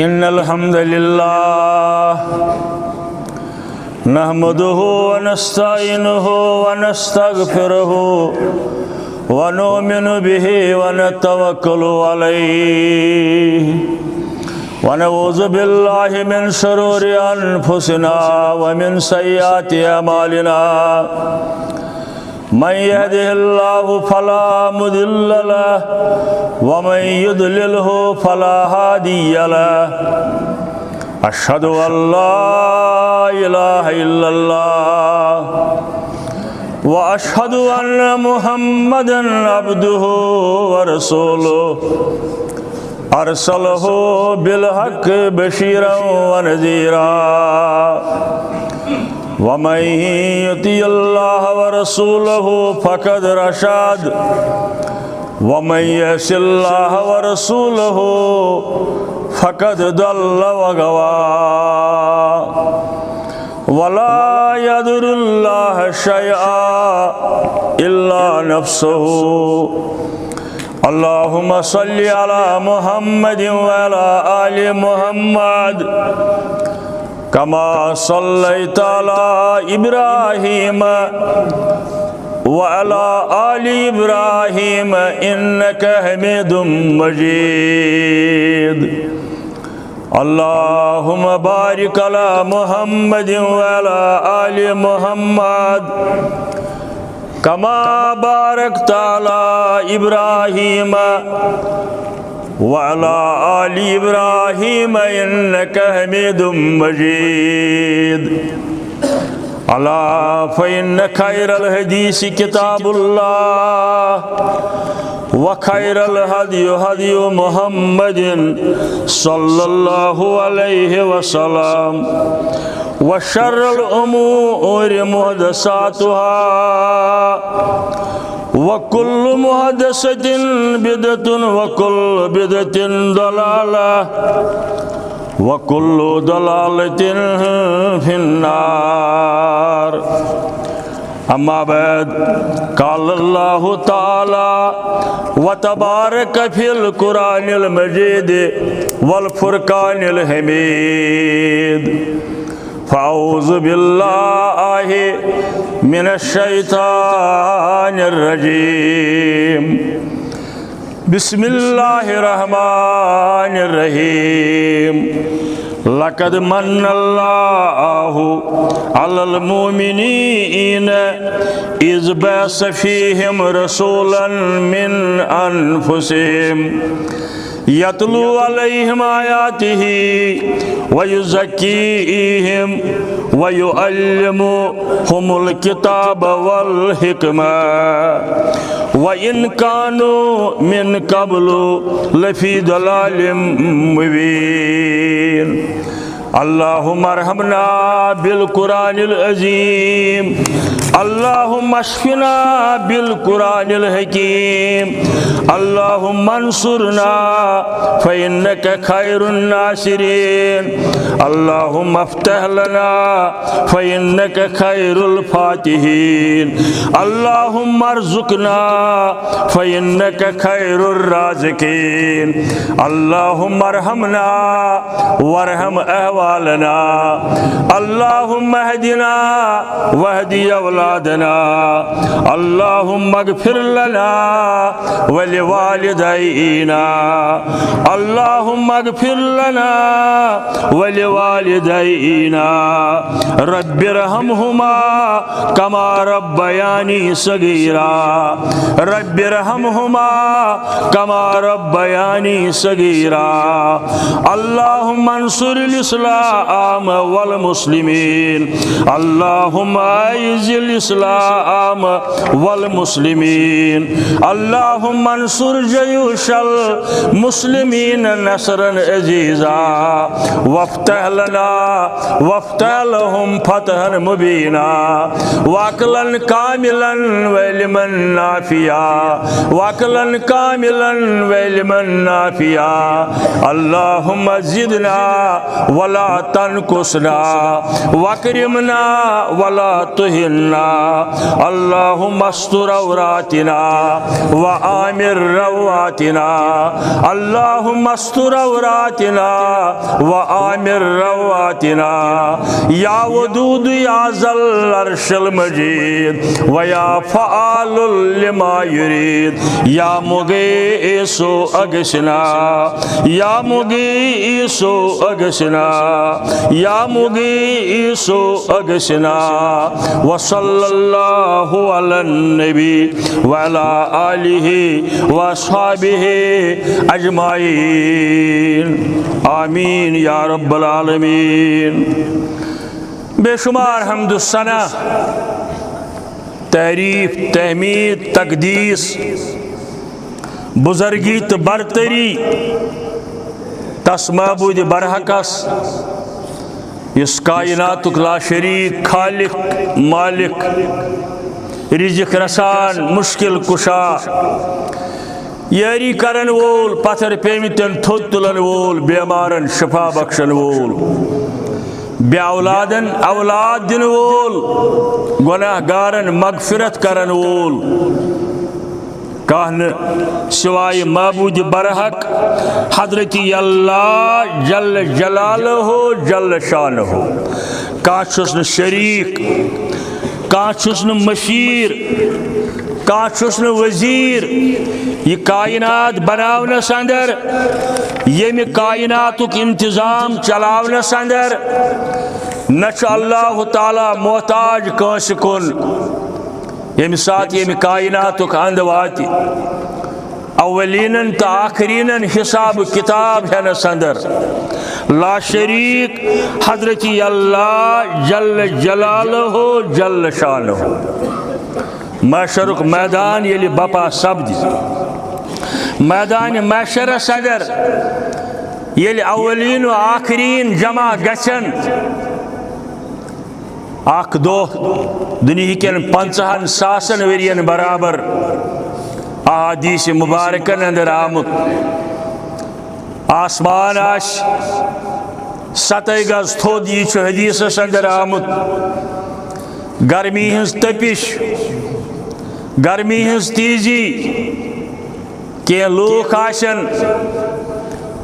إن الحمد لله نحمده ونستعينه ونستغفره ونؤمن به ونتوكل عليه ونعوذ بالله من شرور أنفسنا ومن سيئات أعمالنا من يهده الله فلا مضل له ومن يضلله فلا هادي له أشهد أن لا إله إلا الله وأشهد أن محمدًا عبده ورسوله أرسله بالحق بشيرا ونذيرا ومن يطع الله ورسوله فقد رشد ومن يعص الله ورسوله فقد ضل وغوى ولا يضر الله شيئا إلا نفسه اللهم صل على محمد وعلى آل محمد كما صليت على إبراهيم وعلى آل إبراهيم إنك حميد مجيد اللهم بارك على محمد وعلى آل محمد كما باركت على إبراهيم وعلى آل إبراهيم إنك حميد مجيد ألا فإن خير الحديث كتاب الله وخير الهدي هدي محمد صلى الله عليه وسلم وشر الأمور محدثاتها وكل محدثة بدعة وكل بدعة ضلالة وكل ضلالة في النار أما بعد قال الله تعالى وتبارك في القرآن المجيد والفرقان الحميد فأعوذ بالله من الشيطان الرجيم بسم الله الرحمن الرحيم لقد من الله على المؤمنين إذ بعث فيهم رسولا من أنفسهم يتلو عليهم آياته ويزكيهم ويعلمهم الكتاب والحكمة وإن كانوا من قبل لفي ضلال مبين اللهم ارحمنا بالقرآن العظيم اللهم اشفنا بالقرآن الحكيم اللهم انصرنا فإنك خير الناصرين اللهم افتح لنا فإنك خير الفاتحين اللهم ارزقنا فإنك خير الرازقين اللهم ارحمنا وارحم أهوالنا اللهم اهدنا واهدي أولادنا اللهم اغفر لنا ولوالدينا اللهم اغفر لنا ولوالدينا رب ارحمهما كما ربياني صغيرا رب ارحمهما كما ربياني صغيرا اللهم انصر الإسلام والمسلمين اللهم أعز الإسلام والمسلمين اللهم انصر جيوش المسلمين نصرا عزيزا وافتح لنا وافتح لهم فتحا مبينا وعقلا كاملا وعلما نافعا وعقلا كاملا وعلما نافعا اللهم زدنا ولا ولا تنقصنا واكرمنا ولا تهنا اللهم استر عوراتنا وآمن رواتنا اللهم استر عوراتنا وآمن رواتنا یا ودود یا ذا العرش المجید ویا فعال لما يريد یا مغیث اغثنا یا مغیث اغثنا یا مغیث اغثنا وصلی اللہ علی النبی وعلى آلہ واصحابہ اجمعین آمین یا رب العالمین۔ بے شمار حمد و ثنا، تعریف، تحمید، تقدیس، بزرگی تو برتری تس معبود برحقس اس کائنات لا شریک خالق مالک رزق رسان مشکل کشا یاری کرن وول پتھر پیمتن تھود تلن وول بیمارن شفا بخشن وول بے اولادن اولاد دن وول گناہ گارن مغفرت کرن وول کہن سوائے معبود برحق حضرتی اللہ جل جلالہ جل شانہ کان چھس شریک کان چھس مشیر کان چھس وزیر یہ کائنات بناونس اندر یمی کائناتک انتظام چلاونس اندر نچ اللہ تعالی محتاج کنس کن یمی ساتھ یمی کائناتک اند واتی اولینن تا آخرینن حساب کتاب ہے نسندر لا شریک حضرتی اللہ جل جلالہ جل شانہ محشرک میدان یلی بپا سبدی میدان محشر صدر یلی اولین و آخرین جمع گچن اخ دو دنیا کن 50,000 ورین برابر احادیث مبارکن اندر آمد آسمان آش 7 گز تھود یہ حدیث اندر آمد گرمی ہنس تپش گرمی ہنس تیزی کہ لوک آشن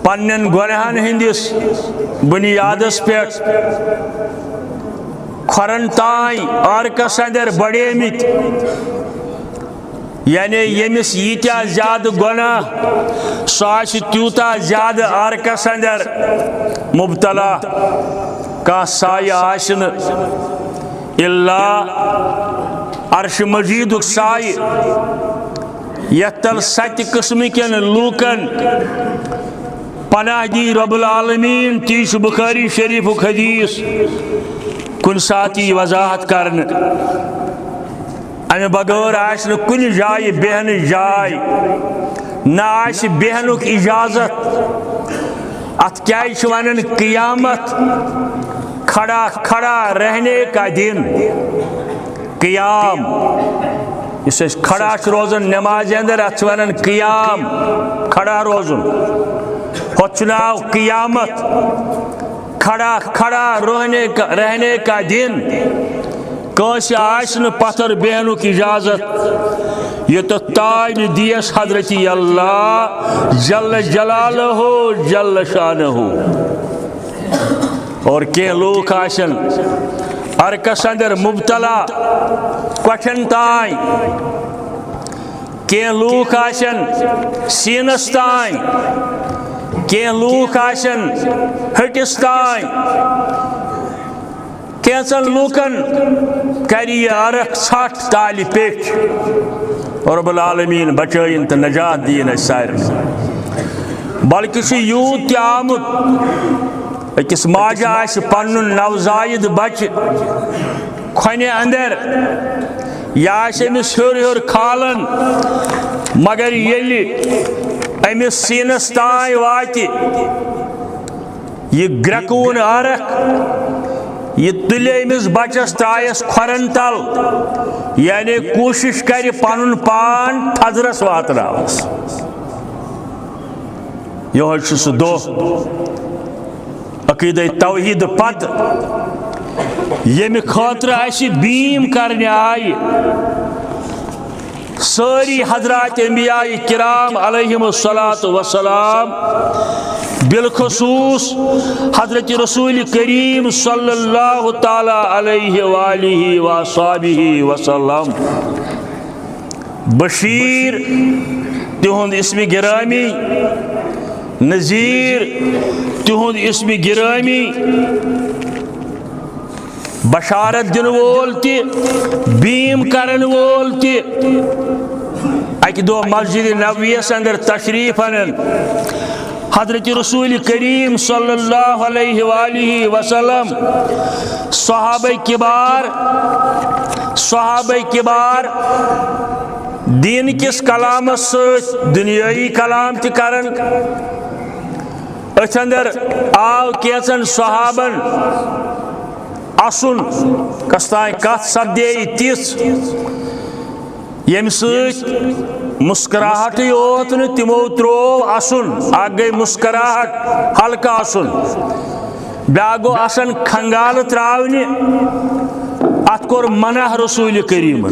پنن گناہن ہندس بنیادس پیٹ کھرن تائیں آرکس اندر بڑے مت یعنی یمس یتیا زیادہ گناہ ساش تیوتا زیادہ آرکس اندر مبتلا کا سایہ آشن اللہ عرش مجید سائے یتل 7 قسم کن لوکن پناہ دی رب العالمین تیش بخاری شریف حدیث کن ساتی وضاحت کرن امی بغیر آشن کن جائے بہن جائے نہ آش بہنک اجازت ات کیا ونن قیامت کھڑا کھڑا رہنے کا دن قیام اس کھڑا روزن نماز اندر ات ونن قیام کھڑا روزن ہوچناو قیامت کھڑا کھڑا رہنے کا دن کانس آشن پتھر بہنک اجازت یہ تو تاج دیس حضرتی اللہ جل جلالہ جل شانہ اور کہ لوک آشن ارکس اندر مبتلا کٹھن تائیں کہ لوک آشن سینس تائیں کہ لوک آشن ہٹس تائیں کینسن لوکن کری ارک ژھٹ تالی پیچ رب العالمین بچائن تو نجات دین سار بلکہ یوت تہ آمت اکس ماجہ آس پن نوزائد بچ کھنہ اندر یہ آس امس ہور ہور کھالن مگر یلی امس سینس تائیں واتہ یہ گرکون ارک یہ تلے امس بچس ترائس کھرن تل یعنی کوشش کر پن پان تھزرس واتناوس یہ سہ دہ عقیدہ توحید پت یم خاطر اسی بیم کرنے آئی ساری حضرات انبیاء کرام علیہم السلام بالخصوص حضرت رسول کریم صلی اللہ تعالی علیہ وآلہ وصحبہ وسلم بشیر تہند اسم گرامی نذیر تہند اسم گرامی بشارت دن وول تی بیم کرن وول تی اکی دو مسجد نبویس اندر تشریف انن حضرت رسول کریم صلی اللہ علیہ وآلہ وسلم صحابہ کبار دین کس کلام ست دنیای کلام تی کرن ات اندر آو کیسن صحابن اسن کستان کت سپدے تیس یم ست مسکراہٹ یوت ن تمو ترو اسن اک گئی مسکراہٹ ہلکا اسن بیا گو اسن کھنگال تراونی ات کور منع رسول کریم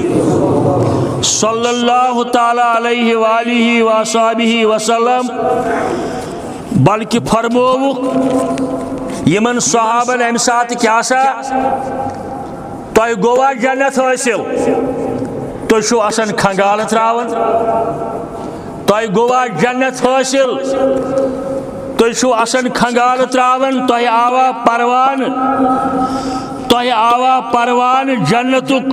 صلی اللہ تعالی علیہ وآلہ وصحبہ وسلم بلکہ فرموک یمن صحابن امہ سات کیا سا تہ گوا جنت حاصل تہ چھو اسن کھنگال تراون تہ گوا جنت حاصل تہ چھو اسن کھنگال تراون تہ آوا پروان جنتک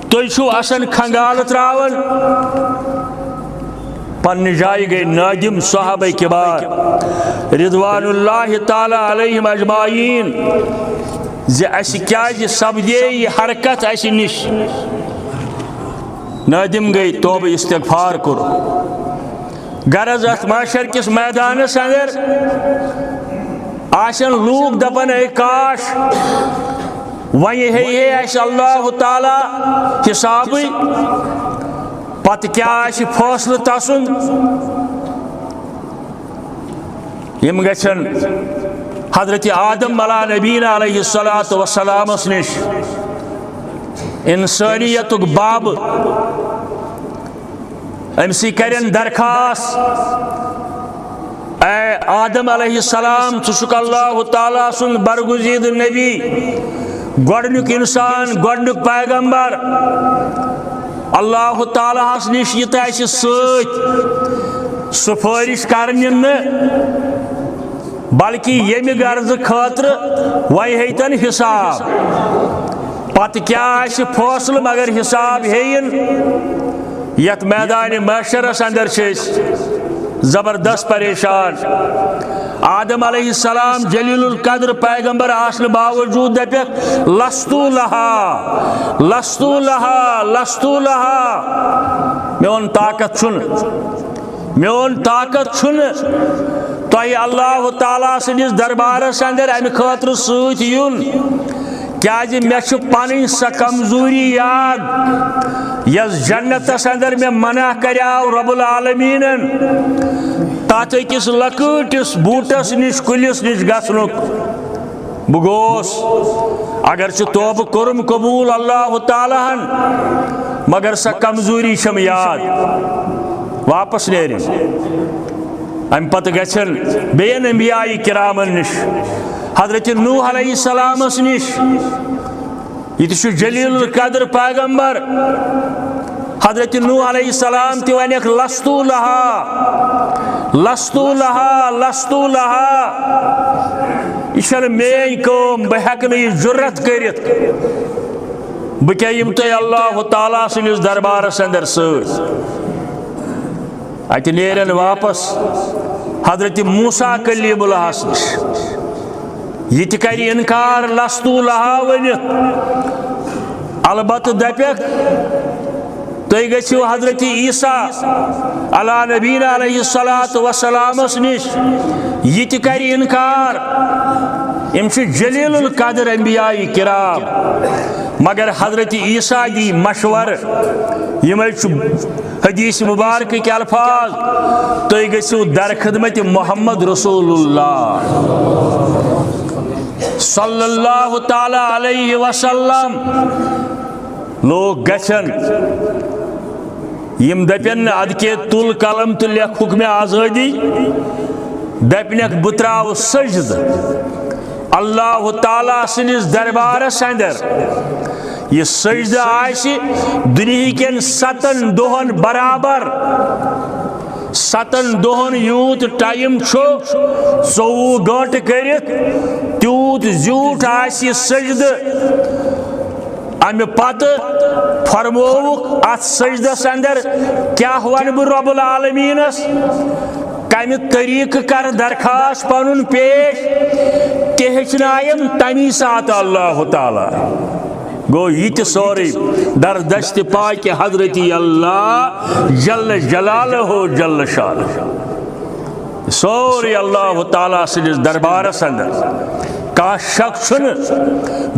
تہ چھو اسن کھنگال تراون پن جائے گئی نادم صحابہ کبار رضوان اللہ تعالی علیہم اجمعین زی اس کیا سپدے یہ حرکت اس نش نادم گئی توبہ استغفار کرو غرض ات معاشر کس میدانس اندر آشن لوگ دپن اے کاش وی ہے اس اللہ تعالی حساب پتہ کیا فاصلہ تسن یم گھن حضرت آدم علیہ نبینا علیہ السلام نش انسانیت باب امسی کرن درخواست اے آدم علیہ السلام ٹھک اللہ تعالیٰ سن برگزید نبی گۄڈنیُک انسان گۄڈنیُک پیغمبر اللہ تعالیٰ ہس نش یہ تہ ست سفارش کرن بلکہ یمہ غرض خاطر وی ہیتن حساب پتہ کیا فاصلہ مگر حساب ہین یت میدان محشرس اندر زبردست پریشان آدم علیہ السلام جلیل القدر پیغمبر آسن باوجود دپک لستو لہا میون طاقت چھن تہ اللہ تعالیٰ سندس دربارس اندر امہ خاطر ست یون کیا مے پن سا کمزوری یاد یس جنتس اندر میں منع کریاو رب العالمین تات اکس لکٹس بوٹس نش کلس نش گھنک بہ گوس اگر توبہ کرم قبول اللہ تعالیٰ مگر سا کمزوری چم یاد واپس نیرن ام پتہ گھن بین انبیاء کرامن نش حضرت نوح علیہ السلام نش یہ جلیل القدر پیغمبر حضرت نوح علیہ السلام تہ ونیک لستو لہا یہ مین کم بہ ہیکہ یہ جرت کرت بہ کیا یم تہ اللہ تعالیٰ سندس دربارس اندر ست اتہ نیرن واپس حضرت موسیٰ کلیم اللہ نش یہ تہ کر انکار لستو لہا ونت البتہ دپک تھی گھو حضرت عیسیٰ علیہ نبینا علیہ السلام نش یہ تہ کر انکار یم جلیل القدر انبیاء کرام مگر حضرت عیسیٰ دی مشور یہ حدیث مبارک کے الفاظ تو گژھو در خدمت محمد رسول اللہ صلی اللہ تعالی علیہ وسلم لوگ گھن یم دپن ادکے تل قلم تو لکھ حکم آزادی دپنک بتراو سجد اللہ تعالیٰ سنس دربارس اندر یہ سجدہ آئیسی دنیا کن 7 دہن برابر 7 دہن یوت ٹائم چھو 24 گھنٹے کرت تیوت زیوٹ آئیسی سجدہ امی پتہ فرموک ات سجدس اندر کیا ون بہ رب العالمینس کمی طریق کر درخواست پنن پیش کہ ہچنائم تمی سات اللہ تعالی گو یہ سوری در دست پاک حضرت اللہ جل جلالہ جل شانہ سوری اللہ تعالی سنس دربارس اندر کا شخص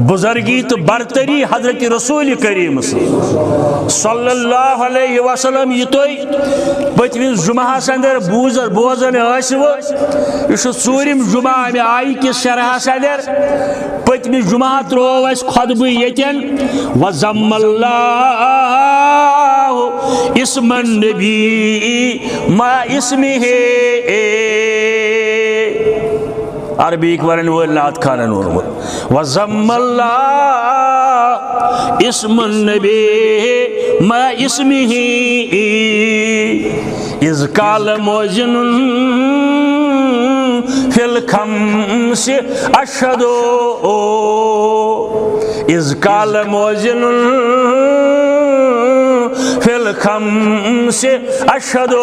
بزرگی تو برتری حضرت رسول کریم صلی اللہ علیہ وسلم یہ تو پتم جمعہ اندر بوزن یہ ژوٗرِم جمعہ میں آئی کس شرح اندر پتم جمعہ ترو اس خطبہ یتن وضم اللہ اسم النبی ما اسمہ عربی ورن وہ نعت خانن وضم اللہ اسم النبی ما اسمہ اذ قال مؤذن فی الخمس اشہد اذ قال مؤذن فی الخمس اشہد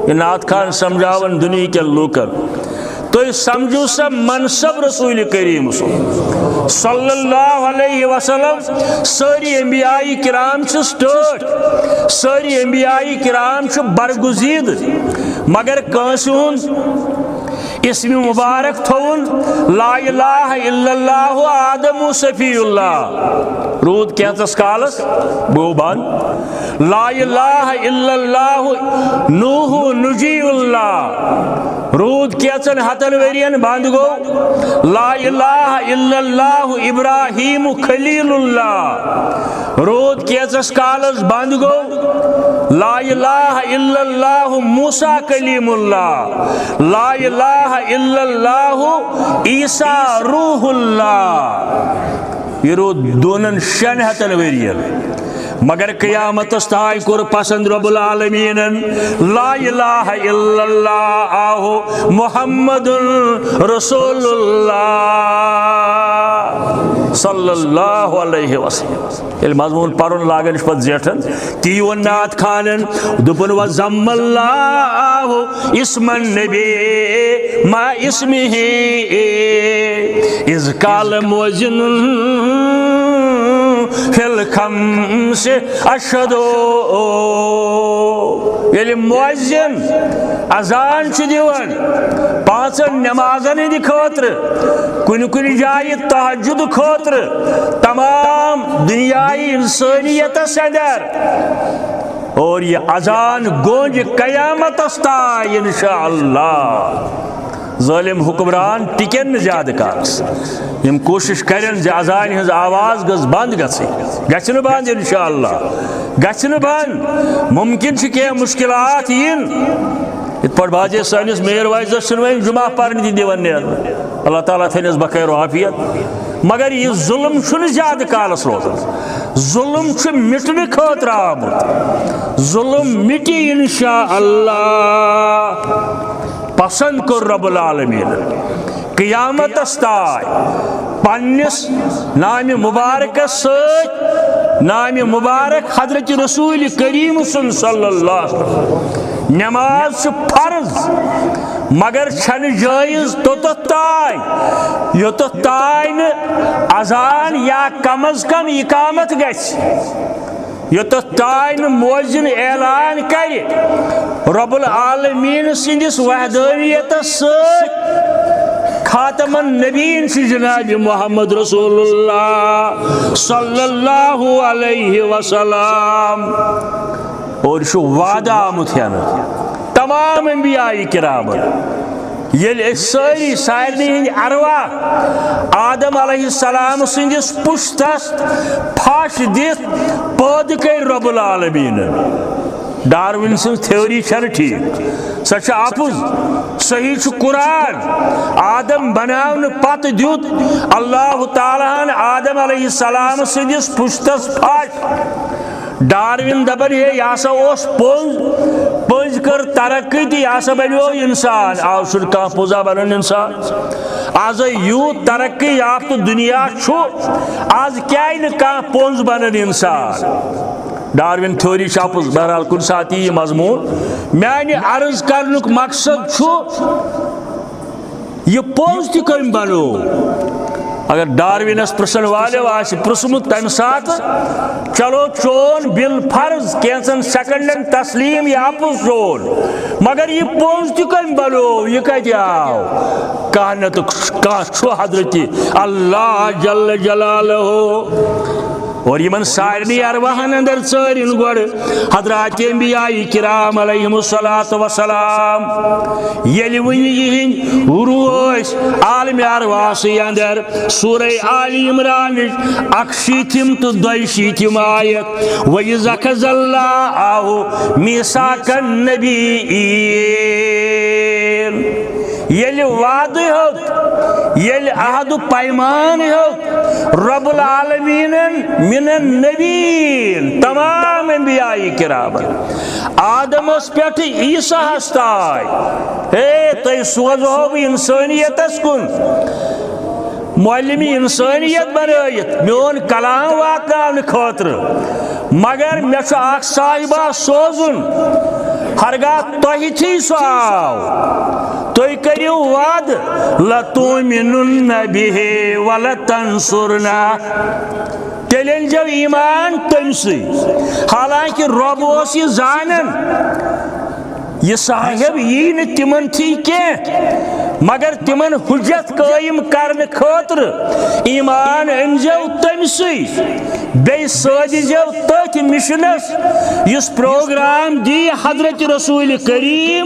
یہ نعت خان سمجھاون دنیا کے لوکن تو سمجھو سا منصب رسول کریم صلی اللہ علیہ وسلم ساری انبیاء کرام سٹوٹ ساری انبیاء کرام برگزید مگر کانسون اسم مبارک تھون لا الہ الا اللہ آدم صفی اللہ رود کیتس کالس بو بند لا الہ الا اللہ نوح نجی اللہ رود کیتن ہتن ورین بند گو لا الہ الا اللہ ابراہیم خلیل اللہ رود کیتس کالس بند گو لا الہ الا اللہ موسیٰ کلیم اللہ لا الہ الا اللہ عیسیٰ روح اللہ یہ رود دونن 6 ورین مگر قیامت استائی کور پسند رب العالمین لا الہ الا اللہ محمد رسول اللہ صلی اللہ علیہ وسلم یہ مضمون پرن لاگن پت زیٹن تیون نعت خانن دپن وضم اللہ اسم النبی ما اسمہ اذ قال مؤذن فی الخمس اشہد یلی مؤذن اذان دیوان 5 نمازن ہندِ خاطر کن جائے تہجد خاطر تمام دنیائی انسانیت اندر اور یہ اذان گونج قیامت تائیں انشاءاللہ ظالم حکمران ٹکن زیادہ کالس یم کوشش کرن اذان ہز آواز گز بند گھن بند انشاءاللہ گھن بند ممکن کی مشکلات ات پہ باجے سانس میر وائزس وین جمعہ پرن دِوان اللہ تعالیٰ تھنس بخیر و عافیت مگر یہ ظلم زیادہ کالس روزان ظلم مٹنے خاطر آمت ظلم مٹی انشاءاللہ پسند کر رب العالمین قیامت استائی پنس نام مبارک ست نام مبارک حضرت رسول کریم صلی اللہ علیہ وسلم نماز فرض مگر چھن جائز توتت تائیں یوتت تائیں اذان یا کم از کم اقامت گژھِ یوتت تائیں مؤذن اعلان کر رب العالمین سندس وحدانیت ست خاتم النبیین سے جناب محمد رسول اللہ صلی اللہ علیہ وسلم اور یہ وعدہ آمت ہے تمام انبیاء کرام یل ساری سارنی ہند ارواح آدم علیہ السلام سندس پشتس پھاش دت پود کر رب العالمین ڈاروین سن تھیوری چھر ٹھیک سچ اپز صحیح قرآن آدم بناون پت دیت اللہ تعالیٰ آدم علیہ السلام سندس پشتس پھاش ڈاروین دبن ہے یہ سا اس پوز کر ترقی تھی یہ سا بنو انسان آو شد کان پوزا بنن انسان آز یو ترقی یافت دنیا چھو آز کیا کان پوز بنن انسان ڈاروین تھیوری شاپس بہرحال کن ساتھ یہ مضمون میانی عرض کرنک مقصد چھو یہ پوز تھی کم بنو اگر ڈاروینس پرسن والے واس پرسمت تمہ سات چلو چون بل فرض کینسن سیکنڈن تسلیم یہ اپز چون مگر یہ پوز تہ کم بنو یہ کتہ آو کہنت چھو حضرت اللہ جل جلالہ اور یمن سارنی ارواحن اندر ژارن گوڑ حضرات انبیاء کرام علیہم الصلاۃ والسلام یل ون یہن روح عالم ارواح اندر سورہ آل عمران 61 تو 62 آیت وَإِذْ أَخَذَ اللَّهُ مِيثَاقَ النَّبِيِّينَ یل وعدہ ہوت یل عہد پیمان ہوت رب العالمین من النبیین تمام انبیاء کرام آدم اس پیٹھ عیسیٰ ہستائی ہے تو سوزو بھی انسانیت اس کن معلمی انسانیت بنائیت میون کلام واتناون خاطر مگر میں چھو اکھ صاحبہ سوزن ہرگاہ تۄہہِ تھی سُہ آو تُہۍ کٔرِو وعدٕ لَتُؤْمِنُنَّ بِهِ وَلَتَنصُرْنَهُ تیٚلہِ أنۍزیو ایمان تٔمسٕے حالانکہ رۄب اوس یہِ زانان یہ صاحب یی نہٕ تِمن تھی کینٛہہ مگر تِمن حجت قٲیِم کرنہٕ خٲطرٕ ایمان أنۍزیو تٔمسٕے بیٚیہِ سٲدِزیو تٔتھۍ مشنس یُس پروگرام دی حضرت رسول کریم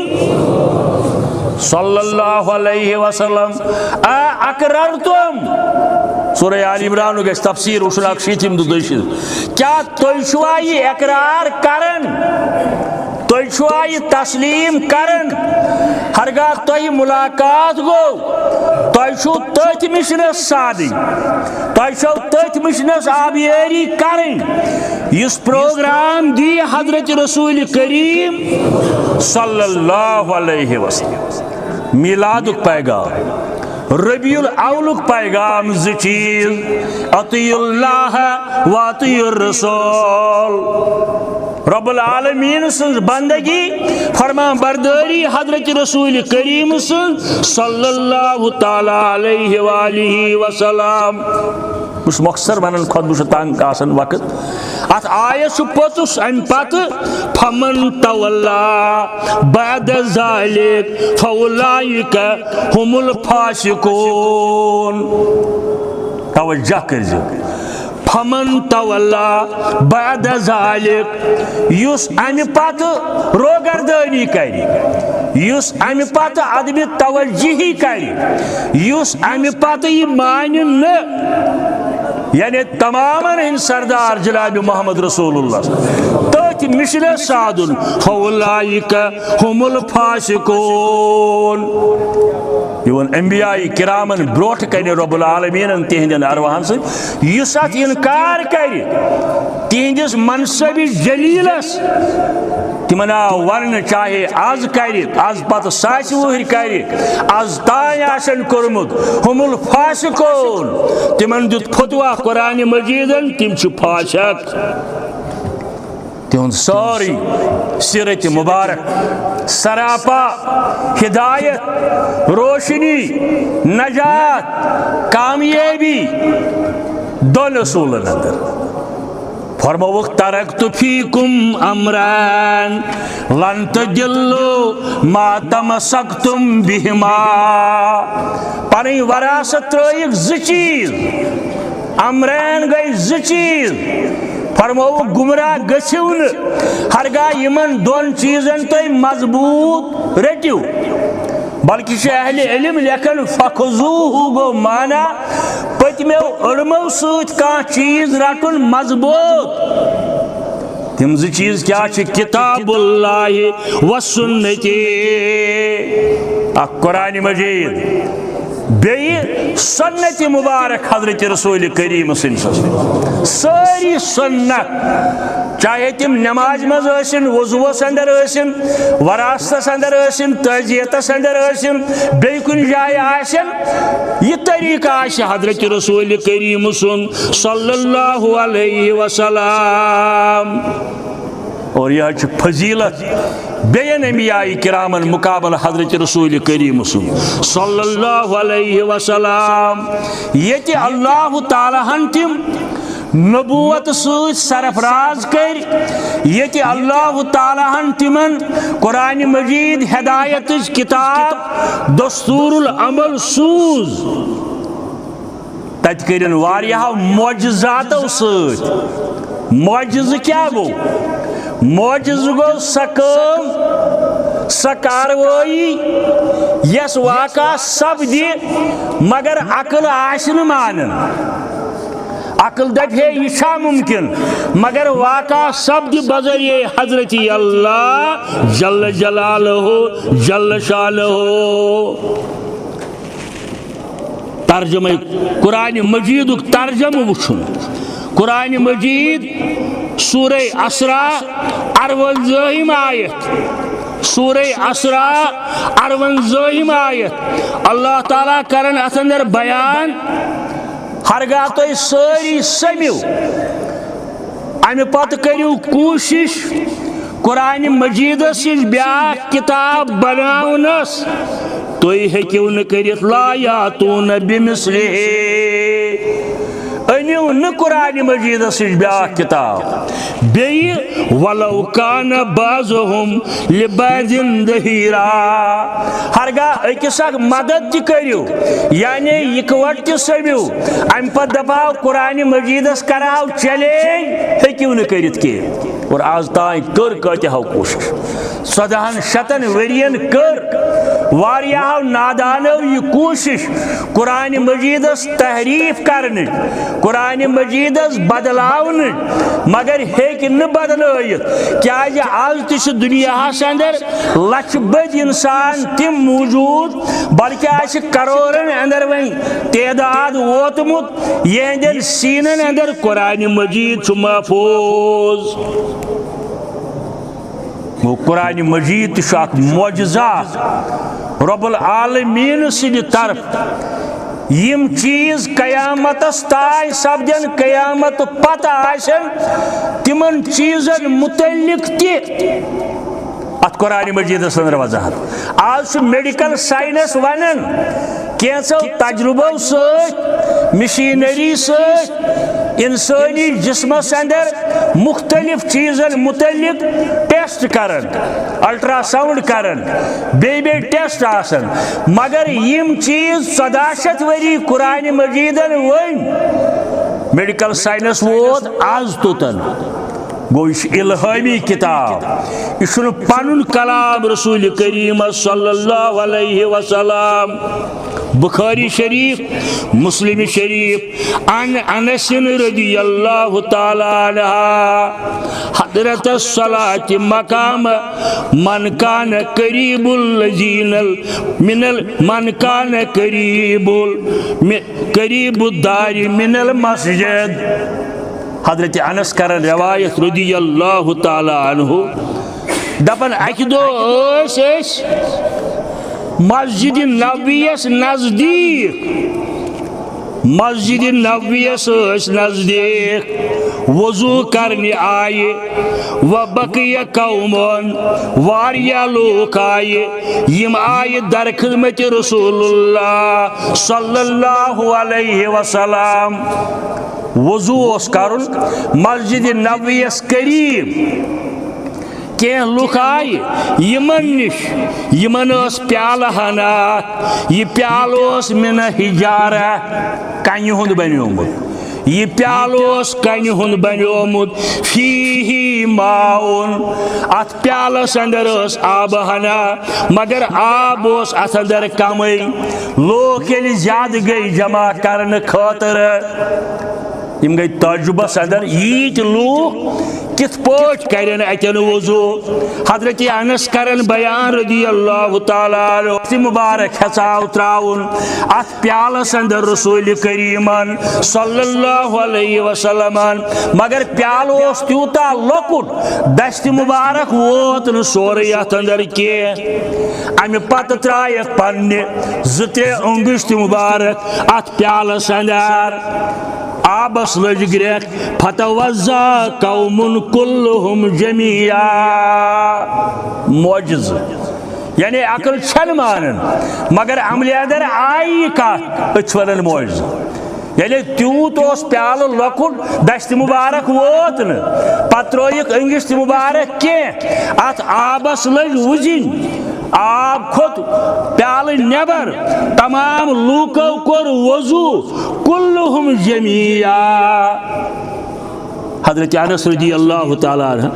صلی اللہ علیہ وسلم اقررتم سورہ آل عمران گژھِ تفسیر وٕچھُن 61 تہٕ 62 کیا تُہۍ چھُوا یہِ اقرار کران تُہۍ چھُوا یہِ تسلیٖم کران ہرگاہ تۄہہِ ملاقات گوٚو تۄہہِ چھُو تٔتھۍ مشنس سادٕنۍ تۄہہِ چھو تٔتھۍ مشنس آبیٲری کرٕنۍ یُس پروگرام دی حضرت رسول کریم صلی اللہ علیہ وسلم میلادُک پیغام ربیع الاولُک پیغام زٕ چیٖز اطیعوا اللہ و اطیعوا الرسول رب العالمین سن بندگی فرمان برداری حضرت رسول کریم سن صلی اللہ تعالی علیہ وآلہ وسلم اس مختصر ونن خود بش تنگ آسن وقت ات آیت پوتس ان پت فمن تولا بعد ذلك فاولئک هم الفاسقون توجہ کرزو فمن تولا بعد ذلك یس امہ پتہ روگردانی کری یس امہ پتہ عدم توجہی کری یس امہ پتہ یہ مانہ نہ یعنی تماماً ہند سردار جناب محمد رسول اللہ تٔتھۍ مشنس سادن فاولئک هم الفاسقون یون انبیاء کرامن بروٹ کنہِ رب العالمین تہندین ارواحن سۭتۍ یُس اتھ انکار کرِ تہندس منصب جلیلس تمن آو ورنہ چاہے آز کرِ آز پتہ ساسہِ وُہٕرۍ کرِ آز تانۍ آسن کوٚرمُت هم الفاسقون تمن دیُت فتوا قرآن مجیدن تم چھِ فاسق تہند ساری سیرت مبارک سراپا ہدایت روشنی نجات کامیابی دون اصولن اندر فرموک ترکت فیکم امران لن تجلو ما تمسکتم بہما پنی وراثت ترائیک زٕ چیز امرین گئی زٕ چیز فرمو گمراہ گژھو نہٕ ہرگاہ یمن دون چیزن تُہۍ مضبوط رٔٹِو بلکہ اہل علم لیکن فخذوہ گو مانا پتمیو علمو سۭتۍ کانٛہہ چیز رٹن مضبوط تم زٕ چیز کیا چھ کتاب اللہ و سنتی قرآن مجید بیٚیہِ سنت مبارک حضرت رسول کریم ساری سنت چاہے تم نماز مز ٲسِن وضوس اندر ٲسِن وراثتس اندر ٲسِن تعزیتس اندر ٲسِن بیٚیہِ کُنہِ جایہِ آسن یہ طریقہ آسہِ حضرت رسول کریم سن صلی اللہ علیہ وسلم اور یہ فضیلت بین انبیاء کرامن مقابل حضرت رسول کریم صلی اللہ علیہ وسلم یہ اللہ تعالیٰ ہن تم نبوت سۭتۍ سرفراز کر یہ اللہ تعالیٰ ہن تمن قرآن مجید ہدایت کتاب دستور العمل سوز تت کرن واریاہو معجزاتو سۭتۍ معجزہ کیا گو معجزہ گو سہ کاروٲیی یس واقع سپدِ مگر عقل آسہِ نہٕ مانن عقل دپے یہ چھا ممکن مگر واقع سپدِ بذریعہ حضرت اللہ جل جلالہ جل شانہ ترجمہ قرآن مجید ترجمہ وچھن قرآن مجید سورہ اسراء 58 آیت سورہ اسراء 58 آیت اللہ تعالیٰ کرن اتھ اندر بیان ہرگاہ تُہۍ سٲری سٔمِو امہِ پتہٕ کٔرِو کوٗشش قرآن مجیدس ہِش بیاکھ کتاب بناونس تُہۍ ہیٚکِو نہٕ کٔرِتھ لا یاتوٗنَ بِمِثلِهِ انیو نہ قرآن مجیدس ہِش بیاکھ کتاب بیٚیہِ ولو کان بعضهم لبعض ظہیرا ہرگاہ أکِس اکھ مدد تہِ کٔرِو یعنی اِکوٹ تہِ سٔمِو امہِ پتہٕ دپاو قرآن مجیدس کرہو چیلینج ہیٚکِو نہٕ کٔرِتھ کینٛہہ اور آز تانۍ کٔر کۭتیاہو کوٗشش 1400 ؤرین کٔر واریاہو نادانو یہ کوشش قرآن مجیدس تحریف کرنٕچ قرآن مجیدس بدلاونٕچ مگر ہیٚکہِ نہٕ بدلٲیِتھ کیازِ آز تہِ چھُ دُنیاہس اندر لچھ بٔدۍ انسان تِم موٗجوٗد بلکہ آسہِ کرورن اندر وۄنۍ تعداد ووتمُت یہنٛدٮ۪ن سیٖنن اندر قرآن مجید چھُ محفوظ قرآن مجید تہِ چھُ اکھ معجزات رب العالمین سٕنٛدِ طرف یم چیز قیامتس تائیں سپدن قیامت پتہ آسن تمن چیزن متعلق تہِ ات قرآن مجیدس اندر وضاحت آج میڈیکل سائنس ونن کینژو تجربو سۭتۍ مشینری سۭتۍ انسانی جسمس اندر مختلف چیزن متعلق ٹیسٹ کرن الٹرا ساؤنڈ کرن بیٚیہِ ٹیسٹ آسن مگر یم چیز 1400 ؤری قرآن مجیدن ون میڈیکل سائنس ووت آز توتن گو یہ الہامی کتاب یہ پن کلام رسول کریم صلی اللہ علیہ وسلم بخاری شریف مسلم شریف عن انس رضی اللہ تعالی عنہ حضرت الصلاة مقام من کان قریب الذین من کان قریب الدار من المسجد حضرت انس کرن روایت رضی اللہ تعالی عنہ دپن اکہ دۄہ مسجد نبویس نزدیک مسجد نبویس نزدیک وضو کرنے آئے و بقیہ قومن واریاہ لوگ آئے یم آئے در خدمت رسول اللہ صلی اللہ علیہ وسلم وضو اس کرن مسجد نبویس قریب کہ لوک آئی یمن نش یمن اس پیالہ ہنات یہ پیالوس من حجارہ کنہ ہند بنیومت یہ پیالوس کنہ ہند بنیومت فیہ ماؤن ات پیالس اندر اس آب ہنا مگر آب اس ات اندر کمی لوگ یلی زیادہ گئی جمع کرنے خاطر یم گئی تجربہ اندر ییت لوگ کت پوٹ کرن اتن وضو حضرت انس کرن بیان رضی اللہ تعالیٰ عنہ مبارک حساو تراؤن ات پیالس اندر رسول کریمن صلی اللہ علیہ وسلم مگر پیالوس تیوتا لکن دست مبارک ووت ن سوری ات اندر کی ام پت ترائیت پنہ زتے انگشت مبارک ات پیالس اندر آبس لج گریک فتوزا قوم کلہم جمیعا معجز یعنی عقل چھن مانن مگر عملی اندر آئی کات اچھولن معجز یعنی تیوت اس پیال لکن دشت مبارک ووت ن پترویک انگشت مبارک کی ات آبس لج وزن آب کھت پیال نبر تمام لوکو کور وضو کلہم جمیعا حضرت انس رضی اللہ تعالیٰ عنہ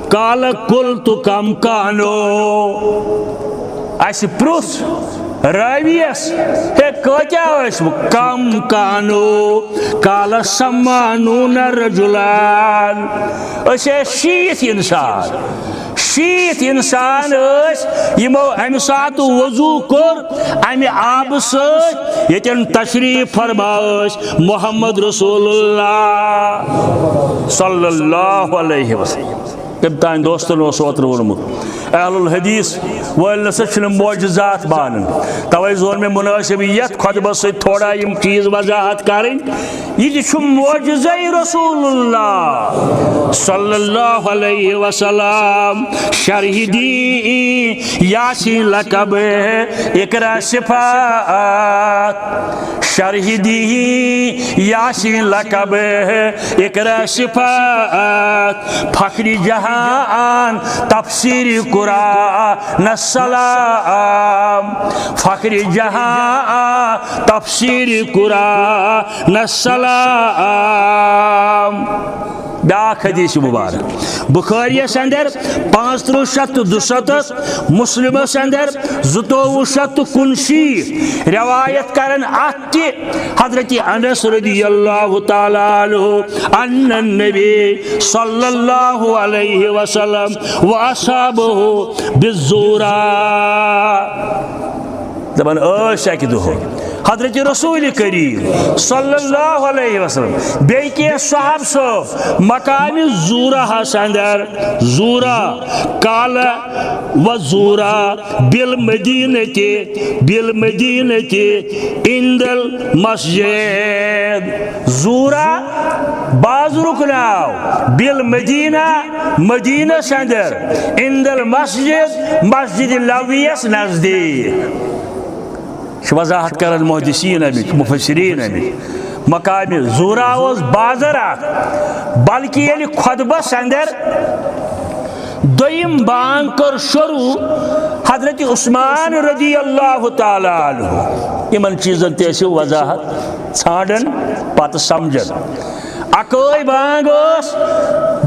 قال قلت کم کانو اس پرس راویس ہے کتیا کم کانو قال سمانون رجلان اسے شیت انسان یمو امہ سات وضو کور امہ آب ست یتن تشریف فرما محمد رسول اللہ صلی اللہ علیہ وسلم تان دوستن اوتر وونمت اہل الحدیث ول نسا معجزات بانن توے زون میں مناسبیت خطبہ سے تھوڑا یم چیز وضاحت کریں یہ معجزہ رسول اللہ صلی اللہ علیہ وسلم شرح دی یاسین لقب اقرا صفات شرح دی یاسین لقب اقرا صفات فخر جہان تفسیر قرآن السلام فخر جہان تفسیر قرآن السلام بیاکھ حدیث مبارک بخاری اندر 562 مسلم اندر 2269 روایت کرن ات حضرت انس رضی اللہ تعالیٰ عنہ ان النبی صلی اللہ علیہ وسلم واصحابہ بالزورا دبن اک دہ حضرت رسول کریم صلی اللہ علیہ وسلم بیکی صحاب صاحب مقام زورہ اندر زورہ قال و زورہ بالمدینہ عند المسجد زورہ باز رکناو بالمدینہ مدینہ اندر عند المسجد مسجد لویس نزدیک وضاحت کرن محدثین امک مفسرین امک مقام زورا اوس بازر بلکہ یلی خطبس اندر دویم بانگ کر شروع حضرت عثمان رضی اللہ تعالی عنہ یمن چیزن تیسو وضاحت ژھانڈن پتہ سمجھن اکوئی بانگ اس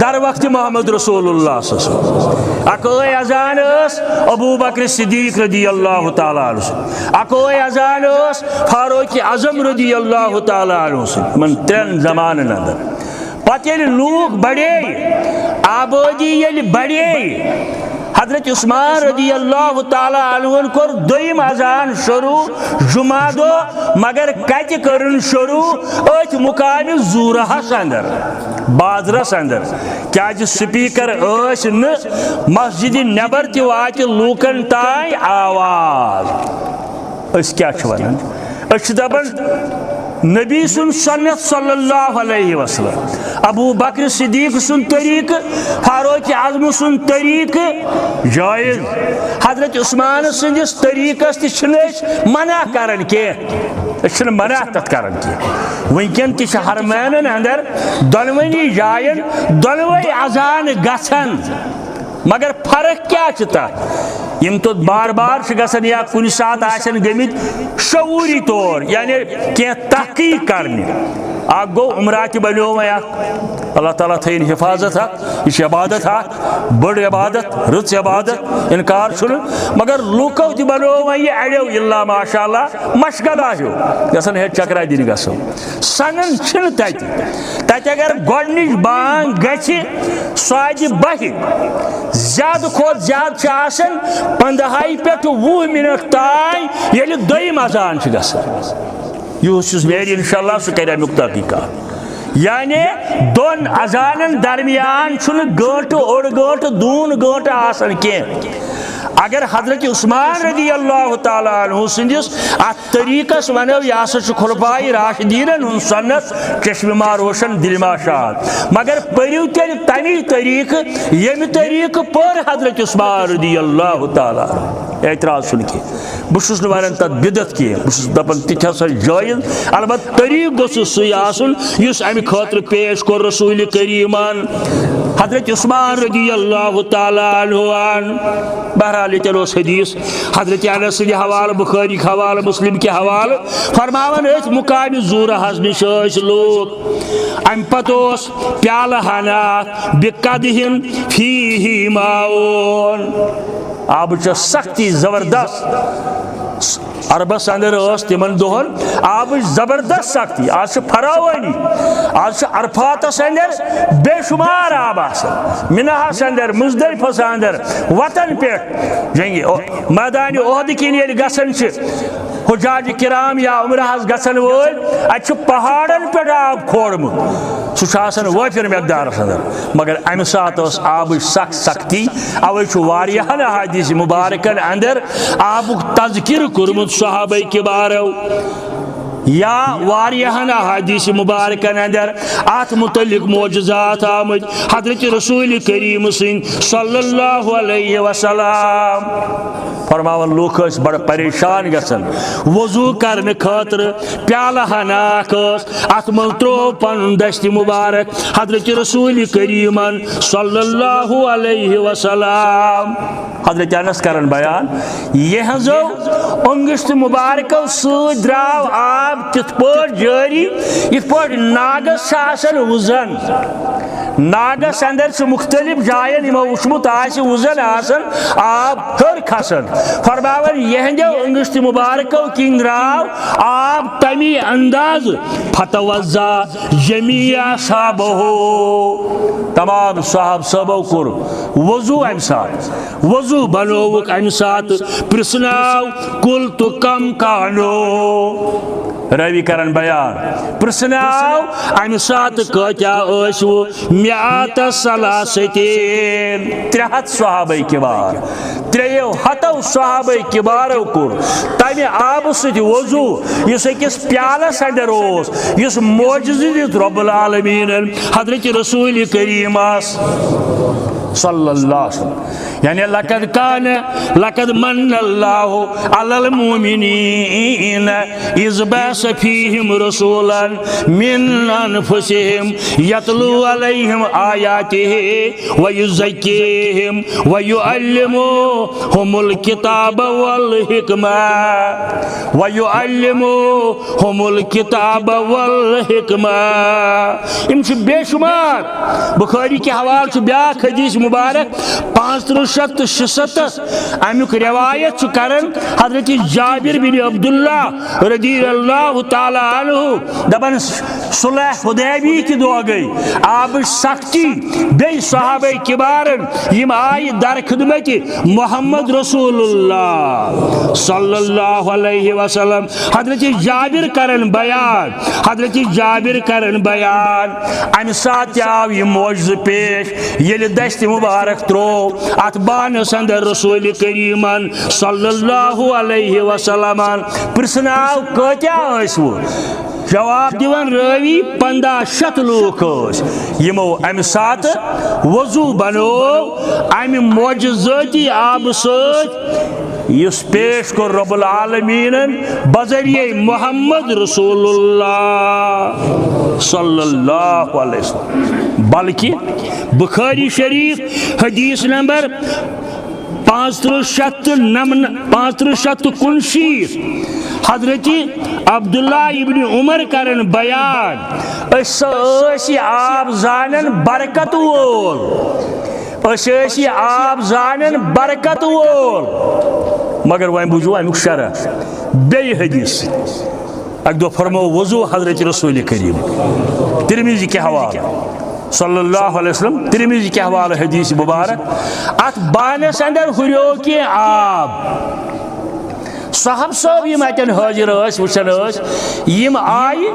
در وقت محمد رسول اللہ صلی اللہ علیہ وسلم اکوئی اذان اس ابو بکر صدیق رضی اللہ تعالیٰ عنہ اکوئی اذان اس فاروق اعظم رضی اللہ تعالیٰ عنہ من ترین زمان اندر پتہ یلی لوگ بڑے آبادی یلی بڑے حضرت عثمان رضی اللہ تعالیٰ عنہ کور دویم اذان شروع جمعہ دو مگر کت کرن شروع ات مقام زورہس اندر بازرس اندر کیا سپیکر اس مسجد نبر تہ وات لوکن تائیں آواز اس کیا ونان اس دپان نبی سن سنت صلی اللہ علیہ وسلم ابو بکر صدیق سن طریق فاروق اعظم سن طریق جائز حضرت عثمان سندس طریقس تش منع کرن کی منع تت کرن کی ونکن تش حرمین اندر دونونی جائن دونوئی اذان گژھن مگر فرق کیا تک یم تو بار بار گژھن یا کن سات آسن گمت شعوری طور یعنی کی تحقیق کرنے اک گو عمرہ تہ بنو وی اللہ تعالیٰ تھین حفاظت یہ عبادت بڑ عبادت رچ عبادت انکار چھن مگر لوکو تہ بنو وی اڑیو اللہ ماشاء اللہ مشغلہ ہو گژھن ہے چکرا دن گژھو سنن چھن تت اگر گۄڈنِچ بانگ گژھِ ساجہِ بہہِ زیادٕ کھۄتہٕ زیادٕ چھِ آسان 15 پٮ۪ٹھ 20 منٹ تام ییٚلہِ دوٚیِم اذان چھُ گژھان یُس نیرِ انشاءاللہ سُہ کرِ امیُک تحقیقات یعنی دون اذانن درمیان چھُنہٕ گٲنٹہٕ اوٚڑ گٲنٹہٕ دوٗن گٲنٹہٕ آسان کینٛہہ اگر حضرت عثمان رضی اللہ تعالیٰ عنہ سندس ات طریقس ونو یہ ہسا خلفائے راشدین ہن سنت چشم ما روشن دل ما شاد مگر پریو تیل تمی طریق یم طریق پر حضرت عثمان رضی اللہ تعالیٰ اعتراض سن کی بس ونان تک بدت کی بس دپان تہ ہسا جائز البتہ طریق گوس سی آسن اس امہ خاطر پیش کور رسول کریمان حضرت عثمان رضی اللہ تعالیٰ عنہ بہرحال یہ چلو حدیث حضرت انس سند حوالہ بخاری حوالہ مسلم کے حوالہ فرماون مقام زورہس نش لوگ ام پتہ پیالہ ہنا بقدہن فیہ ماؤن آب سختی زبردست عربس اندر تمن دہن آب زبردست سختی آج فراوانی آج عرفاتس اندر بے شمار آب منہس اندر مزدلفس اندر وطن پہ جنگی میدان عہد کن یل گھن حجاج کرام یا عمرہس گھن ول ات پہاڑن پہ آب کھوڑمت سہ وافر مقدارس اندر مگر امہ سات آب سخ سختی اوے واریاہن احادیث مبارکن اندر آبک تذکر کورمت صحابہ کبارو یا واریاہن احادیث مبارکن اندر ات متعلق معجزات آمد حضرت رسول کریم سن صلی اللہ علیہ وسلم فرماون لوک بڑ پریشان گژھن وضو کرنے خاطر پیالہ ہناک ات من ترو پن دست مبارک حضرت رسول کریمن صلی اللہ علیہ وسلم حضرت انس کرن بیان یہ انگشت مبارکو سۭتۍ درٛاو آب تِتھ پٲٹھۍ جٲری یِتھ پٲٹھۍ ناگس چھِ آسان وُزن ناگس اندر سے مختلف جائن یمو وچھمت آسہِ وُزن آسان آب ہر کھسان فرماون یہندیو انگشت مبارکو کِنۍ درٛاو آب تمی انداز فتوضا جمیع صحابہو تمام صحاب صحابو کور وضو امہ سات وضو بنوک امہ سات پرسناو قلت کم کانو روی کرن بیان پرسناو امہ سات کتیا ٲسوٕ میات سلاسطین 300 صحابہ کبار 300 صحابہ کبارو کور تمہ آب سۭتۍ وضو یُس أکِس پیالس اندر اوس یُس معجزہ دِیُت رب العالمین حضرت رسول کریمس صلی اللہ علیہ وسلم یعنی لقد من اللہ علی المؤمنین اذ بعث فیہم رسولا من انفسہم یتلو علیہم آیاتہ ویزکیہم ویعلمہم الکتاب والحکمہ ام چھ بے شمار بخاری کے حوالہ چھ بیاکھ حدیث مبارک 566 امیک روایت کرن حضرت جابر بن عبداللہ رضی اللہ تعالی عنہ دبن صلح حدیبی کی دعا گئی آب سختی بے صحابہ کبارن یم آئی در خدمت محمد رسول اللہ صلی اللہ علیہ وسلم حضرت جابر کرن بیان ام سات آو یہ معجزہ پیش یل دست مبارک ترو ات بانس اندر رسول کریمن صلی اللہ علیہ وسلم پرسناو کتیا ٲسوٕ جواب دیوان راوی 1500 لوک یمو امہ سات وضو بنو امہ معجزاتی آب ست یس پیش کر رب العالمین بذریعہ محمد رسول اللہ صلی اللہ علیہ وسلم، بلکہ بخاری شریف حدیث نمبر 559 حضرت عبداللہ ابن عمر کرن بیان اسی آب زانن برکت وول، اسی آب زانن برکت وول، مگر وہیں بوجھو امیک شرح بے حدیث اک دو فرمو وضو حضرت رسول کریم ترمذی کے حوالہ صلی اللہ علیہ وسلم، ترمذی کے حوالہ حدیث مبارک ات بانس اندر ہریو کی آب صاحب صاحب یم اتن حاضر وچن یم آئی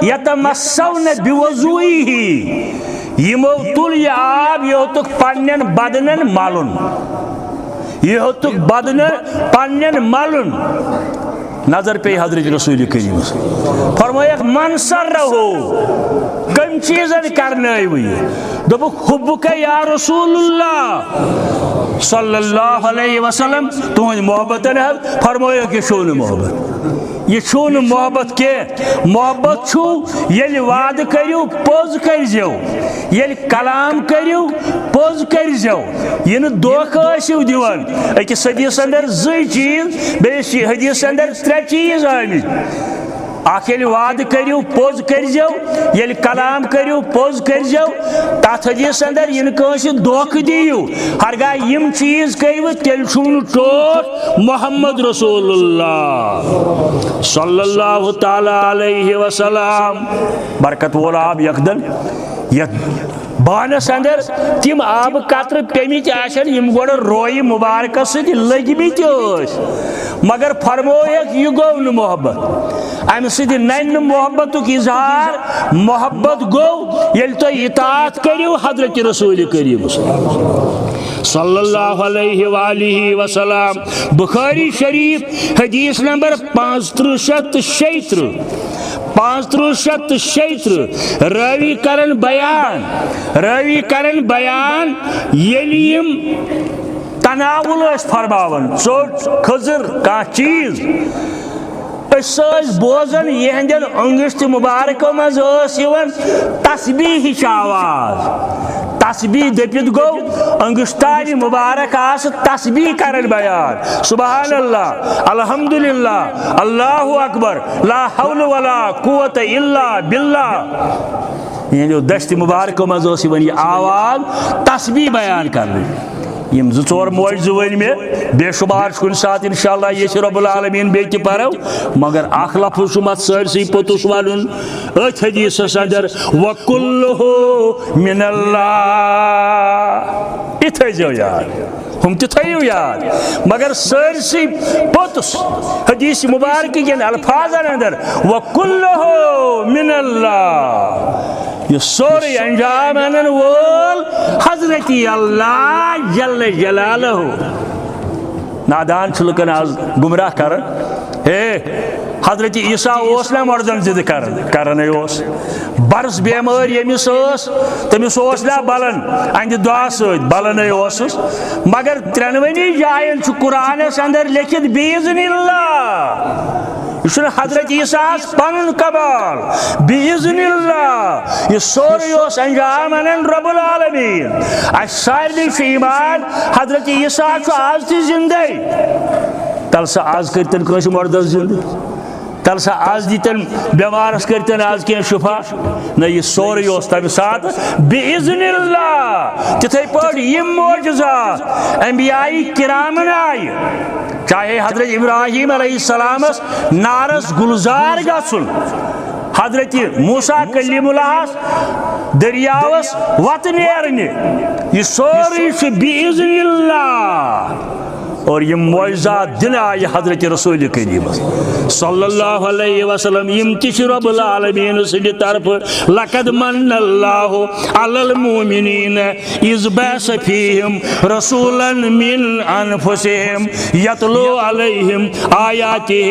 یتمسون بوضوئہ یمو تل یہ آب یہ ہوتک پنن بدنن ملن، یہ ہوتک بدنن پنن ملن، نظر پہ حضرت رسول کریم فرمایا من سرہو کم چیزن کرنے ہوئی دبک حبک یا رسول اللہ صلی اللہ علیہ وسلم تمہیں محبت ہے، فرمایا کہ شون محبت، یہ شون محبت کے محبت چھو یل وعد کریو پوز کر جو، یل کلام کریو پوز کر جو، یہ دھوکہ ٲسِو دِوان أکِس حدیث اندر زٕ چیز بیٚیِس حدیث اندر 3 چیز آمٕتۍ، اکھ یل وعد کریو پوز کر جو، یل کلام کریو پوز کر جو، تات حدیث اندر ین کٲنٛسہِ دھوکہ دیو، ہرگاہ یم چیز کریو تیل چھُنہٕ ٹوٹھ محمد رسول اللہ صلی اللہ تعالی علیہ وسلم برکت وول آب یکدن بانس اندر تم آب قطر پیمت آشن یم گوڑ روئی مبارکہ سۭتۍ لٔگمٕتۍ ٲسۍ، مگر فرمویک یہ گو نہٕ محبت، امہ سۭتۍ ننہِ نہٕ محبتُک اظہار، محبت گو ییٚلہِ تُہۍ اطاعت کٔرِو حضرت رسول کریم صلی اللہ علیہ وآلہ وسلم، بخاری شریف حدیث نمبر 536 راوی کرن بیان یلیم تناول اس فرماون ژوٚٹ کھٔزٕر کانٛہہ چیز اس بوزن یہندین انگشت مبارکو مز یوان تسبیح ہچ آواز، تسبیح دپت گو انگشتان مبارک آس تسبیح کرن بیان، سبحان اللہ الحمدللہ اللہ اکبر لا حول ولا قوت الا باللہ، یہ جو دشت مبارکو مز یہ آواز تسبیح بیان کرنے، یم 2-4 معجزہ ون میں بے شمار کن سات انشاءاللہ یہ رب العالمین بیت پرو، مگر اخ لفظ مت سرسی پوتس ون ات حدیث اندر وکلہ من اللہ، یہ تھو یاد، ہم تھو یاد، مگر سرسی پوتس حدیث مبارک کن الفاظ اندر وکلہ من اللہ، یہ سوری انجام انن وول حضرت اللہ جل جلالہ، نادان چھلکن آز گمراہ کرن، حضرت عیسیٰ اوس نا مردن زد کرن اوس برس بیمار یمس تمس اوس نا بلن اند دعا سۭتۍ بلن اوس، مگر 3 جائن چھ قرآنس اندر لکھت باذن اللہ، یہ حضرت عیسیٰ پن کمال باذن اللہ، یہ سوری اس انجام انن رب العالمین، اس سارے ایمان حضرت عیسیٰ آز تہ زندہ، تل سا آز کرتن کٲنٛسہِ مردس زندہ، تل سا آز دیتن بیمارس کرتن آز کینٛہہ شفا، نہ یہ سوری اس تمہ سات باذن اللہ، تتھے پٲٹھۍ یم معجزات انبیاء کرامن آئی، چاہے حضرت ابراہیم علیہ السلام نارس گلزار گژھُن، حضرت موسیٰ کلیم اللہ دریاوس وت نیرنہِ، یہ سورُے چھُ باذن اللہ، اور یہ معجزات دن آئے حضرت رسول کریم صلی اللہ علیہ وسلم یم تش رب العالمین سند طرف لقد من اللہ علی المؤمنین اذ بعث فیہم رسولا من انفسہم یتلو علیہم آیاتہ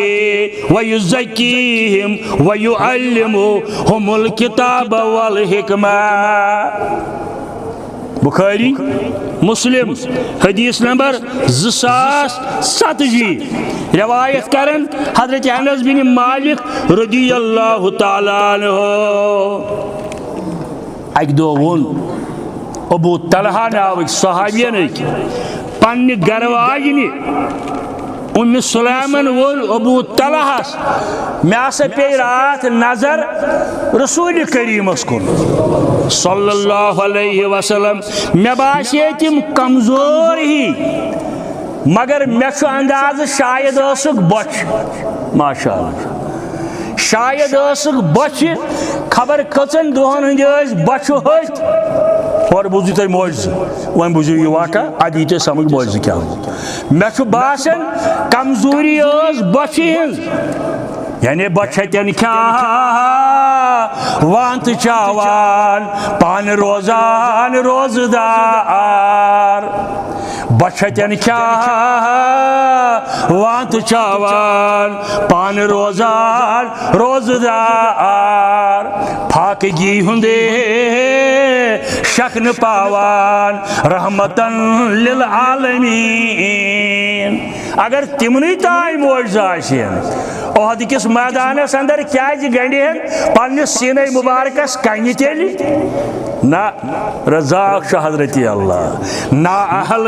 ویزکیہم ویعلمہم الکتاب والحکمہ. بخاری مسلم حدیث نمبر 2070 روایت کرن حضرت انس بن مالک رضی اللہ تعالی عنہ. اک دو ون ابو طلحہ ناوک صحابین پنہ گرواجنہ ام سلیمن ون ابو طلحہ مے ہسا پے رات نظر رسول کریمس کن صلی اللہ علیہ وسلم. مے باسے تم کمزور ہی مگر مے چھ انداز شاید ٲسٕکھ بۄچھِ ماشاء اللہ شاید ٲسٕکھ بۄچھِ خبر کٔژن دۄہن ہٕنٛدۍ ٲسۍ بۄچھِ ہوٚتۍ. اور بوٗزِو تُہۍ معجزٕ وۄنۍ بوٗزِو یہِ واقعہ اَدٕ یی تۄہہِ سمجھ معجزٕ کیٛاہ گوٚو. مےٚ چھُ باسان کمزوٗری ٲس بۄچھِ ہٕنٛز یعنی بچتن کھیا وانت چاوان پان روزان روزدار. بچتن کھیا وانت چاوان پان روزان روزدار. پھاکگی ہندے شکن پاوان رحمتن للعالمین. اگر تمنی تائیں معجزہ آسین عہد کس میدانس اندر کیازِ گنڈہن پنس سینہ مبارکس کنہ تیلی نا رزاق شاہ حضرت اللہ نا اہل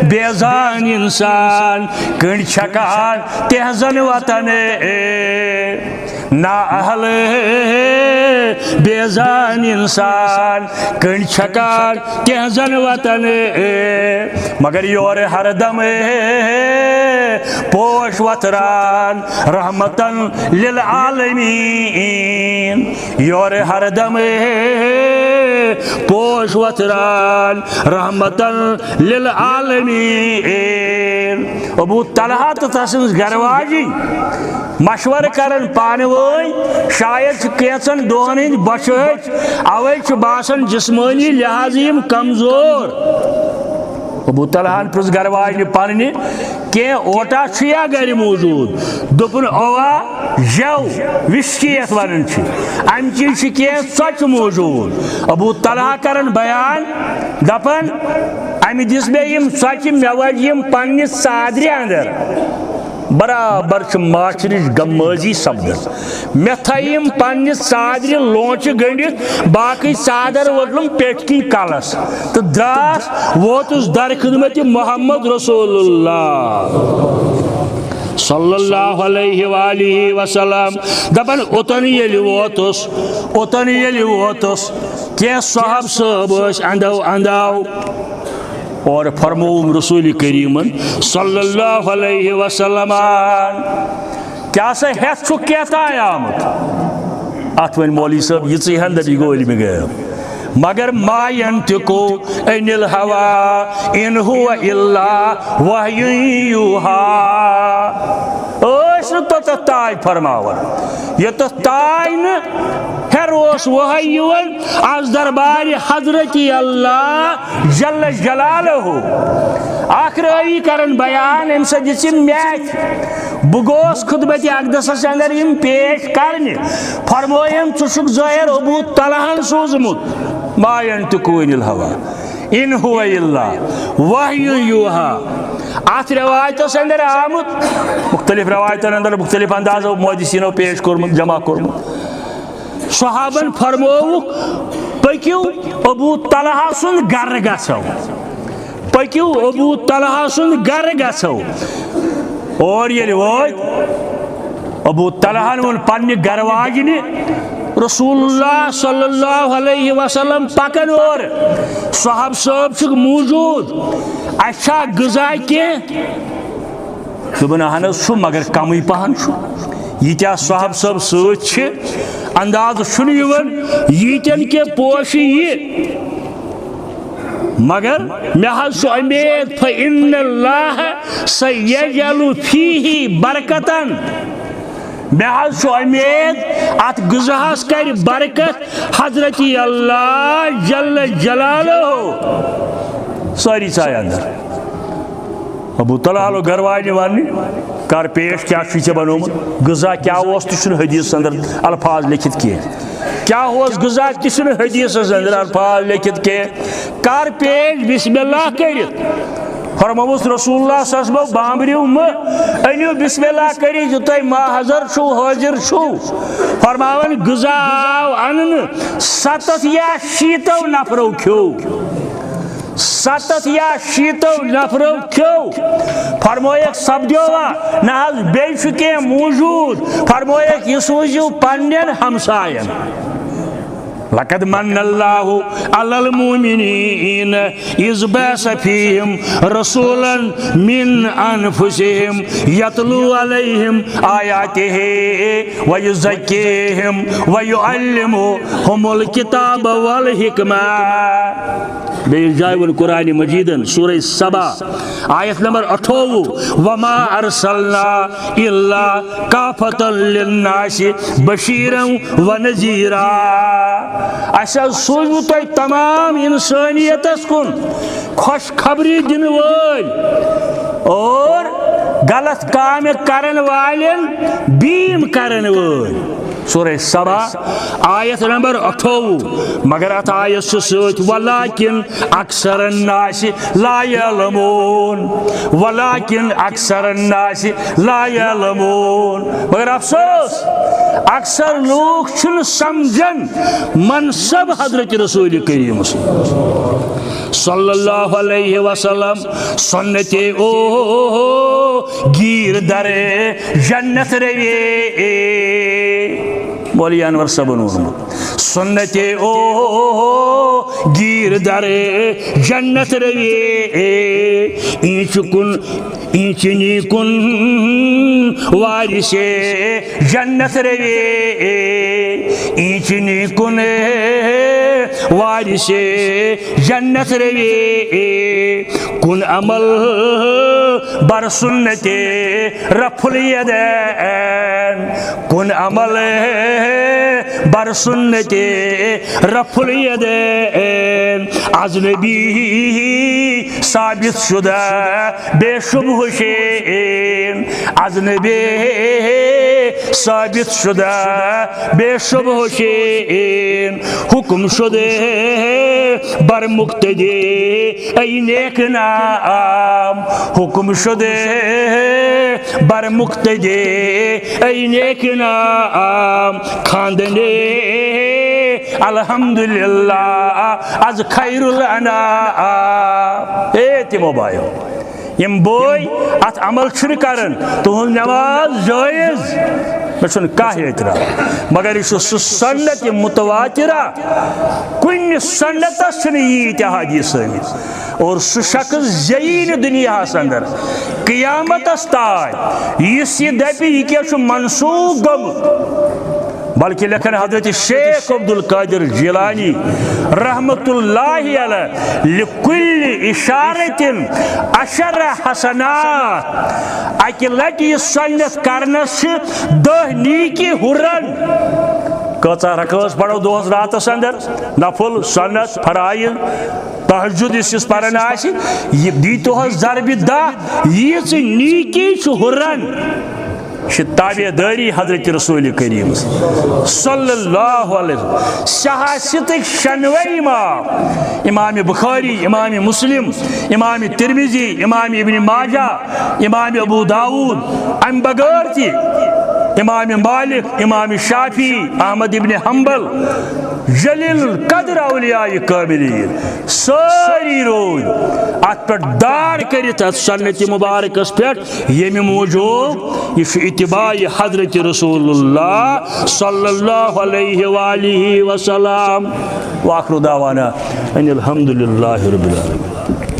بیزان انسان کنڈ چھکان تہزن وطن نا اہل بیزان انسان کنڈ چھکان تہزن وطن مگر یور ہر دم پوش وطران رحمتن للعالمین. یور ہر دم پوش وطران رحمتن للعالمین. ابو طلحہ تو تسنز گرواجی مشور کرن پانہ ؤنۍ شاید کینژن دۄہن ہٕنٛدۍ بۄچھِ اوے چھُ باسان جسمٲنی لحاظ یِم کمزور. ابو طلحہ پرٛژھ گرواجنہِ پننہِ کینٛہہ اوٹا چھُیا گرِ موٗجوٗد دوٚپُن اوا جو وِسکی یتھ ونان چھِ امچہِ چھِ کینٛہہ ژۄچہِ موٗجوٗد. ابو طلحہ کران بیان دپان امہِ دِژ مےٚ یِم ژۄچہِ مےٚ وٲج یِم پننہِ ژادرِ اندر برابر چھ ماچرچ گمٲزی سپدان. مے تھایم پننہِ ژادرِ لونچہِ گٔنڈِتھ باقٕے ژادر ؤٹلُم پیٹھ کِنۍ کلس تہٕ دراس ووتُس در خدمت محمد رسول اللہ صلی اللہ علیہ وآلہ وسلم. دپان اوتن ییٚلہِ ووتُس کینٛہہ صحاب صٲب ٲسۍ اندو انداو اور فرموم رسول کریمن صلی اللہ علیہ وسلم کیا سا ہیتھ چھو کہتا ہے آمد ات ون مولوی صاحب یژی ہن دبی گولی میں گیا مگر ما ینتقو ان الہوا ان هو الا وحی یوحا. اس تو تائی فرماور یہ تو تائی نا ہروس وحی یون از دربار حضرت اللہ جل جلالہ. آخراوی کرن بیان ام سے جسم میچ بگوس خدمت اقدس اندر ام پیش کرنے فرمویم چشک ظاہر ابو طلحہ سوزمت ما ینتقو ان الہوا ان هو الا وحی یوحا. ات روایت اندر آمد مختلف روایت اندر مختلف انداز محدثینو پیش کرمت جمع کرمت. صحابن فرمو پکیو ابو طلحہ سن گر گژھو پکیو ابو طلحہ سن گر گژھو. اور ییٚلہِ وٲتۍ ابو طلحہ ووٚن پننہِ گر واجنہِ رسول اللہ صلی اللہ علیہ وسلم پکن اور صحاب صٲب چھُکھ موٗجوٗد اچھا غذا کینٛہہ دوٚپُن اہن حظ چھُ مگر کمٕے پہن چھُ. ییٖتیٛاہ صحاب صٲب سۭتۍ چھِ انداز چھُنہٕ یِوان ییٖتٮ۪ن کینٛہہ پوشہِ یہِ مگر مے حظ امید فإن اللہ سیجعل فیہ برکتن مے حظ امید ات غذاہس کر برکت حضرت اللہ جل جلالہ ساری ژایہِ اندر ابو طلحہ گھر والنہِ وننہِ کر پیش کیا چھ بنومت غذا کیا اوس تہ چھُنہٕ حدیث اندر الفاظ لیکھت کینٛہہ کیا اوس غذا تہ چھُنہٕ حدیث اندر الفاظ لیکھت کینٛہہ کر پیش بسم اللہ کٔرِتھ فرموس رسول اللہ صلی اللہ علیہ وسلم بامبریو انیو بسم اللہ کری جو تُہۍ ماحضر چھو حاضر چھو فرماون غذا آو انن 7 یا 7 نفرو کھیو 7 یا 7 نفرو کھیو فرمویک سپدیوا نہ حظ بیٚیہِ چھُ کینٛہہ موجود فرمویک یہ سوٗزِو پننٮ۪ن ہمساین لقد من اللہ علی المؤمنین اذ بعث فیہم رسولا من انفسہم یتلو علیہم آیاتہ ویزکیہم ویعلمہم الکتاب والحکمہ بیس جائے قرآن مجیدن سورہ سبا آیت نمبر 28 وما ارسلنا الا کافتا للناس بشیرا ونذیرا اسا سوزو تُہۍ تمام انسانیتس کن خوش خبری دن وٲلۍ اور غلط کام کرن والن بیم کرن وٲلۍ سورہ سبا آیت نمبر 28 مگر ات آیت سۭتۍ ولیکن اکثر الناس لا یعلمون ولیکن اکثر الناس لا یعلمون مگر افسوس اکثر لوگ چھنہٕ سمجھن منصب حضرت رسول کریم صلی اللہ علیہ وسلم سنت او گیر در جنت روی مولی انور صبن ورمت سنت او گیر در جنت روی اینچ کن اینچنی کن وارث جنت روی اینچنی کن وارث جنت روی کن عمل بر سنت رفع الیدین کن عمل بر سنت رفع الیدین از نبی ثابت شدہ بے شبہ شین از نبی ثابت شدہ بے شبہ شین حکم شدہ بر مقتدی ای نیک نام حکم شدہ بر مقتدی ای نیک نام خاندنے الحمدللہ از خیر الانام تمو بایو یم بوئی ات عمل چھن کرن تہن نماز جائز مجھن کاہ اعتراض مگر یہ سنت متواترہ کن سنت چھن یہ حدیث اور سہ شخص زین دنیا اندر قیامت تائیں اس یہ دپی یہ کیا منسوخ گمت بلکہ لکھن حضرت شیخ عبدالقادر جیلانی رحمت اللہ علیہ لکل اشارت 10 حسنات اکی لٹی سنت کرنس 10 نیکی ہرن کچا رکھوس پڑھو دوس راتس اندر نفل سنت فرائض تہجد اس پرن آسی دیتو حس ضرب 10 یہ نیکی چھ ہرن تابع داری حضرت رسول کریم صلی اللہ علیہ وسلم سیاست شنوے امام بخاری امام مسلم امام ترمذی امام ابن ماجہ امام ابو داود ام بغیر تھی امام مالک امام شافعی احمد ابن حنبل جلیل قدر اولیاء کاملین ساری روز ات پر دار کرت سنت مبارکس پہ یم موجود یہ اتباع حضرت رسول اللہ صلی اللہ علیہ وآلہ وسلم واخر دعوانا ان الحمدللہ رب العالمین.